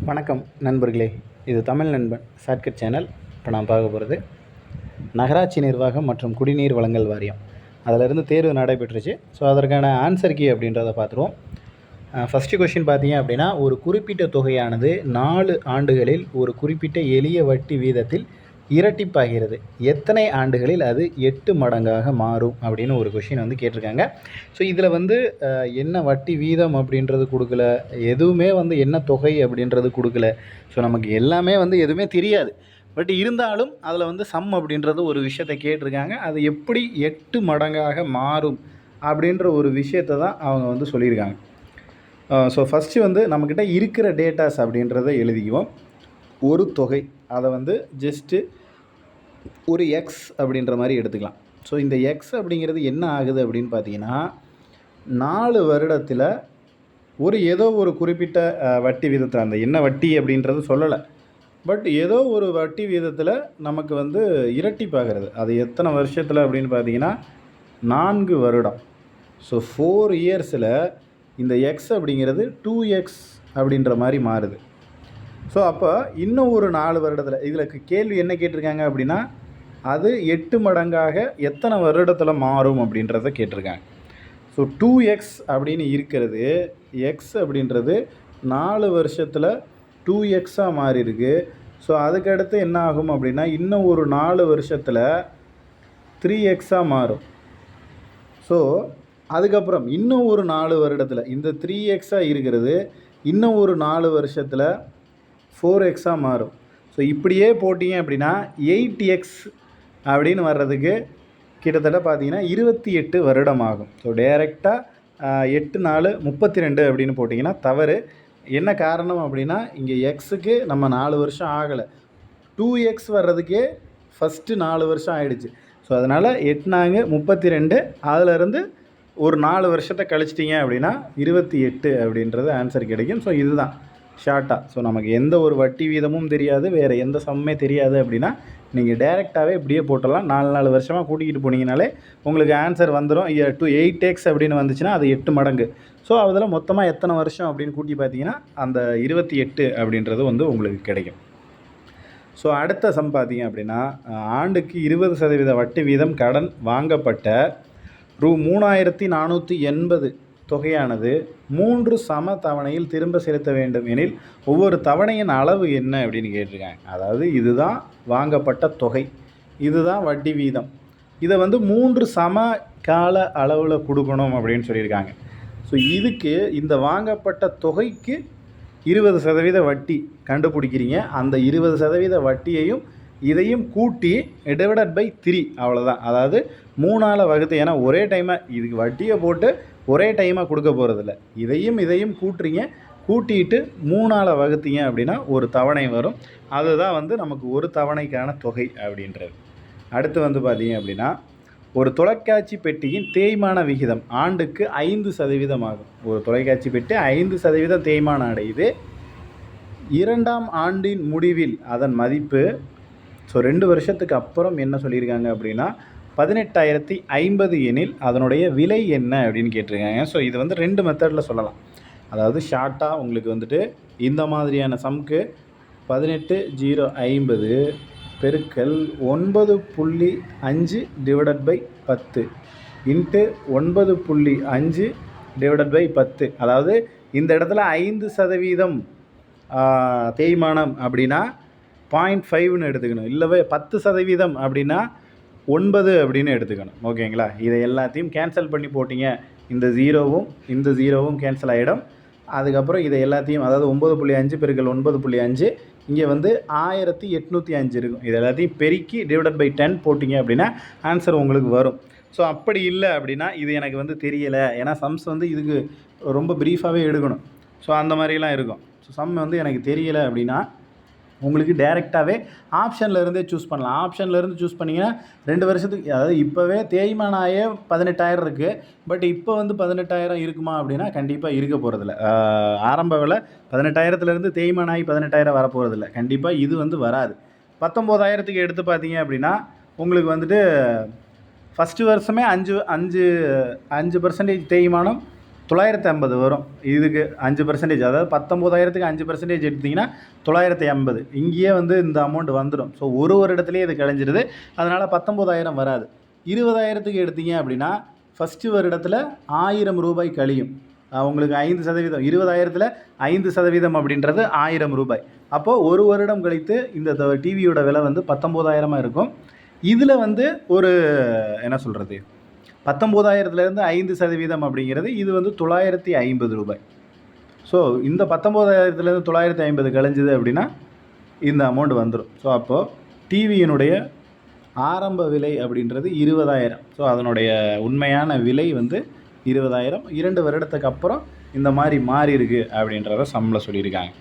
வணக்கம் நண்பர்களே, இது தமிழ் நண்பன் ஷார்ட்கட் சேனல். இப்போ நான் பார்க்க போகிறது நகராட்சி நிர்வாகம் மற்றும் குடிநீர் வழங்கல் வாரியம். அதிலிருந்து தேர்வு நடைபெற்றுச்சு. ஸோ அதற்கான ஆன்சர் கீ அப்படின்றத பார்த்துருவோம். ஃபஸ்ட்டு கொஷின் பார்த்தீங்க அப்படின்னா, ஒரு குறிப்பிட்ட தொகையானது 4 ஆண்டுகளில் ஒரு குறிப்பிட்ட எளிய வட்டி வீதத்தில் இரட்டிப்பாகிறது. எத்தனை ஆண்டுகளில் அது 8 மடங்காக மாறும் அப்படின்னு ஒரு கொஷின் வந்து கேட்டிருக்காங்க. ஸோ இதில் வந்து என்ன வட்டி வீதம் அப்படின்றது கொடுக்கல, எதுவுமே வந்து என்ன தொகை அப்படின்றது கொடுக்கல. ஸோ நமக்கு எல்லாமே வந்து எதுவுமே தெரியாது. பட் இருந்தாலும் அதில் வந்து சம் அப்படின்றது ஒரு விஷயத்தை கேட்டிருக்காங்க. அது எப்படி 8 மடங்காக மாறும் அப்படின்ற ஒரு விஷயத்தை தான் அவங்க வந்து சொல்லியிருக்காங்க. ஸோ ஃபஸ்ட்டு வந்து நம்மக்கிட்ட இருக்கிற டேட்டாஸ் அப்படின்றத எழுதிக்குவோம். ஒரு தொகை, அதை வந்து ஜஸ்ட்டு ஒரு எக்ஸ் அப்படின்ற மாதிரி எடுத்துக்கலாம். ஸோ இந்த எக்ஸ் அப்படிங்கிறது என்ன ஆகுது அப்படின்னு பார்த்தீங்கன்னா, 4 வருடத்தில் ஏதோ ஒரு குறிப்பிட்ட வட்டி வீதத்தில், அந்த என்ன வட்டி அப்படின்றது சொல்லலை, பட் ஏதோ ஒரு வட்டி வீதத்தில் நமக்கு வந்து இரட்டிப்பாகிறது. அது எத்தனை வருஷத்தில் அப்படின்னு பார்த்தீங்கன்னா 4 வருடம். ஸோ 4 இயர்ஸில் இந்த எக்ஸ் அப்படிங்கிறது 2x அப்படின்ற மாதிரி மாறுது. ஸோ அப்போ இன்னும் ஒரு 4 வருடத்தில், இதில் கேள்வி என்ன கேட்டிருக்காங்க அப்படின்னா, அது 8 மடங்காக எத்தனை வருடத்தில் மாறும் அப்படின்றத கேட்டிருக்காங்க. ஸோ 2x அப்படின்னு இருக்கிறது, எக்ஸ் அப்படின்றது 4 வருஷத்தில் 2xஆக மாறி இருக்கு. ஸோ அதுக்கடுத்து என்ன ஆகும் அப்படின்னா, இன்னும் ஒரு 4 வருஷத்தில் 3xஆக மாறும். ஸோ அதுக்கப்புறம் இன்னும் ஒரு 4 வருடத்தில் இந்த 3xஆக இருக்கிறது இன்னும் ஒரு 4 வருஷத்தில் 4xஆக மாறும். ஸோ இப்படியே போட்டிங்க அப்படின்னா 8x அப்படின்னு வர்றதுக்கு கிட்டத்தட்ட பார்த்தீங்கன்னா 28 வருடம் ஆகும். ஸோ டைரெக்டாக 8 4 32 அப்படின்னு போட்டிங்கன்னா தவறு. என்ன காரணம் அப்படின்னா, இங்கே எக்ஸுக்கு நம்ம 4 வருஷம் ஆகலை, 2x வர்றதுக்கே ஃபஸ்ட்டு 4 வருஷம் ஆகிடுச்சு. ஸோ அதனால் 8 4 32, அதிலேருந்து ஒரு 4 வருஷத்தை கழிச்சிட்டிங்க அப்படின்னா 28 அப்படின்றது ஆன்சர் கிடைக்கும். ஸோ இதுதான் ஷார்ட்டாக. ஸோ நமக்கு எந்த ஒரு வட்டி வீதமும் தெரியாது, வேறு எந்த சம்மே தெரியாது அப்படின்னா நீங்கள் டைரெக்டாகவே இப்படியே போட்டலாம். 4 வருஷமாக கூட்டிக்கிட்டு போனீங்கனாலே உங்களுக்கு ஆன்சர் வந்துடும். 8x அப்படின்னு வந்துச்சுன்னா அது 8 மடங்கு. ஸோ அதில் மொத்தமாக எத்தனை வருஷம் அப்படின்னு கூட்டி பார்த்தீங்கன்னா அந்த 28 அப்படின்றது வந்து உங்களுக்கு கிடைக்கும். ஸோ அடுத்த சம் பார்த்தீங்க அப்படின்னா, ஆண்டுக்கு 20% வட்டி வீதம் கடன் வாங்கப்பட்ட ரூ. 3480 தொகையானது 3 சம தவணையில் திரும்ப செலுத்த வேண்டும் எனில் ஒவ்வொரு தவணையின் அளவு என்ன அப்படின்னு கேட்டிருக்காங்க. அதாவது இதுதான் வாங்கப்பட்ட தொகை, இதுதான் வட்டி வீதம். இதை வந்து 3 சம கால அளவில் கொடுக்கணும் அப்படின்னு சொல்லியிருக்காங்க. ஸோ இதுக்கு இந்த வாங்கப்பட்ட தொகைக்கு 20% வட்டி கண்டுபிடிக்கிறீங்க. அந்த 20% வட்டியையும் இதையும் கூட்டி டிவைடட் பை 3, அவ்வளோதான். அதாவது 3ஆல் வகுத்து, ஏன்னா ஒரே டைமாக இதுக்கு வட்டியை போட்டு ஒரே டைமாக கொடுக்க போகிறதில்ல. இதையும் கூட்டுறீங்க, கூட்டிட்டு 3ஆல் வகுத்தீங்க அப்படின்னா ஒரு தவணை வரும். அதுதான் வந்து நமக்கு ஒரு தவணைக்கான தொகை அப்படின்றது. அடுத்து வந்து பார்த்தீங்க அப்படின்னா, ஒரு தொலைக்காட்சி பெட்டியின் தேய்மான விகிதம் ஆண்டுக்கு 5% ஆகும். ஒரு தொலைக்காட்சி பெட்டி 5% தேய்மானம் அடையுது. 2ஆம் ஆண்டின் முடிவில் அதன் மதிப்பு, ஸோ 2 வருஷத்துக்கு அப்புறம் என்ன சொல்லியிருக்காங்க அப்படின்னா 18,050 எனில் அதனுடைய விலை என்ன அப்படின்னு கேட்டிருக்காங்க. ஸோ இது வந்து 2 மெத்தடில் சொல்லலாம். அதாவது ஷார்ட்டாக உங்களுக்கு வந்துட்டு இந்த மாதிரியான சம்க்கு 18,050 பெருக்கல் 9.5 divided by 10 into 9.5 divided by 10. அதாவது இந்த இடத்துல 5% தேய்மானம் அப்படின்னா 0.5ன்னு எடுத்துக்கணும். இல்லவே 10% அப்படின்னா 9 அப்படின்னு எடுத்துக்கணும். ஓகேங்களா? இதை எல்லாத்தையும் கேன்சல் பண்ணி போட்டிங்க, இந்த 0வும் கேன்சல் ஆகிடும். அதுக்கப்புறம் இதை எல்லாத்தையும், அதாவது 9.5 பெருக்கல் 9.5 இங்கே வந்து 1805 இருக்கும். இது எல்லாத்தையும் பெருக்கி டிவைடட் பை 10 போட்டிங்க அப்படின்னா ஆன்சர் உங்களுக்கு வரும். ஸோ அப்படி இல்லை அப்படின்னா இது எனக்கு வந்து தெரியலை, ஏன்னா சம்ஸ் வந்து இதுக்கு ரொம்ப ப்ரீஃபாகவே எடுக்கணும். ஸோ அந்த மாதிரிலாம் இருக்கும். ஸோ சம் வந்து எனக்கு தெரியலை அப்படின்னா உங்களுக்கு டைரெக்டாகவே ஆப்ஷனில் இருந்தே சூஸ் பண்ணலாம். ஆப்ஷன்லேருந்து சூஸ் பண்ணிங்கன்னா 2 வருஷத்துக்கு, அதாவது இப்போவே தேய்மானம் ஆகி 18,000 இருக்குது. பட் இப்போ வந்து 18,000 இருக்குமா அப்படின்னா கண்டிப்பாக இருக்க போகிறதில்ல. ஆரம்ப விலை 18,000லேருந்து தேய்மானம் ஆகி 18,000 வரப்போகிறதில்ல. கண்டிப்பாக இது வந்து வராது. 19,000க்கு எடுத்து பார்த்தீங்க அப்படின்னா உங்களுக்கு வந்துட்டு ஃபஸ்ட்டு வருஷமே 5% தேய்மானம், 950 வரும். இதுக்கு 5%, அதாவது 19,000க்கு 5% எடுத்தீங்கன்னா 950. இங்கேயே வந்து இந்த அமௌண்ட் வந்துடும். ஸோ ஒரு வருடத்துலேயே இது கழிஞ்சிருது. அதனால் 19,000 வராது. 20,000க்கு எடுத்தீங்க அப்படின்னா ஃபஸ்ட்டு வருடத்தில் 1000 ரூபாய் கழியும். உங்களுக்கு 5%, 20,000த்தில் 5% அப்படின்றது 1000 ரூபாய். அப்போது ஒரு வருடம் கழித்து இந்த டிவியோட விலை வந்து 19,000 இருக்கும். இதில் வந்து ஒரு என்ன சொல்கிறது, 19,000லேருந்து 5% அப்படிங்கிறது இது வந்து 950 ரூபாய். ஸோ இந்த 19,000லேருந்து 950 கழிஞ்சுது அப்படின்னா இந்த அமௌண்ட் வந்துடும். ஸோ அப்போது டிவியினுடைய ஆரம்ப விலை அப்படின்றது 20,000. ஸோ அதனுடைய உண்மையான விலை வந்து 20,000. 2 வருடத்துக்கு அப்புறம் இந்த மாதிரி மாறி இருக்குது அப்படின்றத சம்பளம் சொல்லியிருக்காங்க.